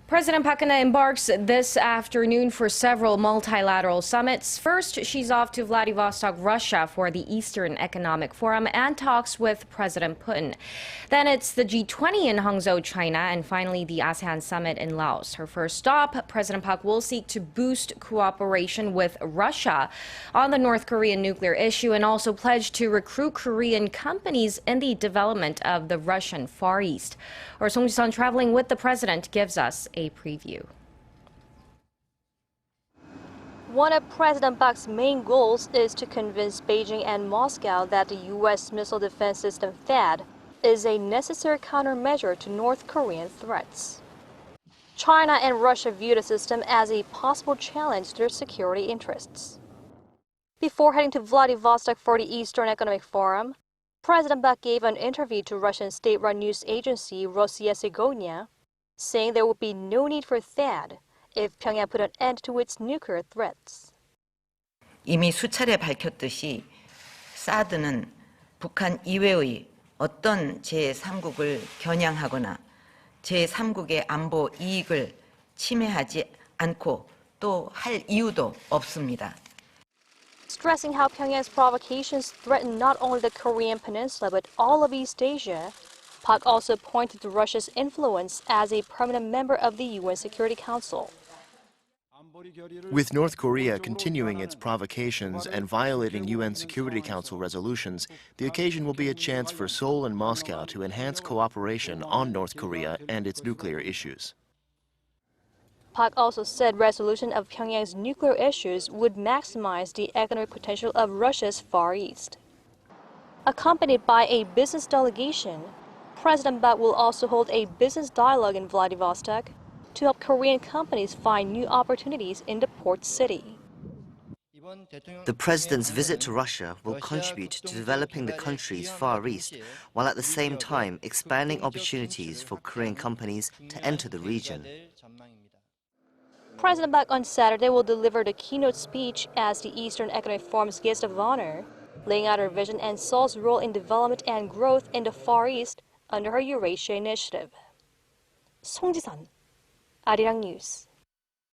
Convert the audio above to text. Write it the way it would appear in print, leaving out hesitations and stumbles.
President Park Geun-hye embarks this afternoon for several multilateral summits. First, she's off to Vladivostok, Russia for the Eastern Economic Forum and talks with President Putin. Then it's the G20 in Hangzhou, China, and finally the ASEAN summit in Laos. Her first stop, President Park will seek to boost cooperation with Russia on the North Korean nuclear issue and also pledge to recruit Korean companies in the development of the Russian Far East. Our Song Ji-sun traveling with the president gives us a preview. One of President Park's main goals is to convince Beijing and Moscow that the U.S. missile defense system THAAD is a necessary countermeasure to North Korean threats. China and Russia view the system as a possible challenge to their security interests. Before heading to Vladivostok for the Eastern Economic Forum, President Park gave an interview to Russian state-run news agency Rossiya, saying there would be no need for THAAD if Pyongyang put an end to its nuclear threats. 이미 수차례 밝혔듯이 사드는 북한 이외의 어떤 제3국을 겨냥하거나 제3국의 안보 이익을 침해하지 않고 또 할 이유도 없습니다. Stressing how Pyongyang's provocations threaten not only the Korean peninsula but all of East Asia, Park also pointed to Russia's influence as a permanent member of the UN Security Council. With North Korea continuing its provocations and violating UN Security Council resolutions, the occasion will be a chance for Seoul and Moscow to enhance cooperation on North Korea and its nuclear issues. Park also said resolution of Pyongyang's nuclear issues would maximize the economic potential of Russia's Far East. Accompanied by a business delegation, President Park will also hold a business dialogue in Vladivostok to help Korean companies find new opportunities in the port city. The president's visit to Russia will contribute to developing the country's Far East, while at the same time expanding opportunities for Korean companies to enter the region. President Park on Saturday will deliver the keynote speech as the Eastern Economic Forum's guest of honor, laying out her vision and Seoul's role in development and growth in the Far East under her Eurasia initiative. Song Ji-sun, Arirang News.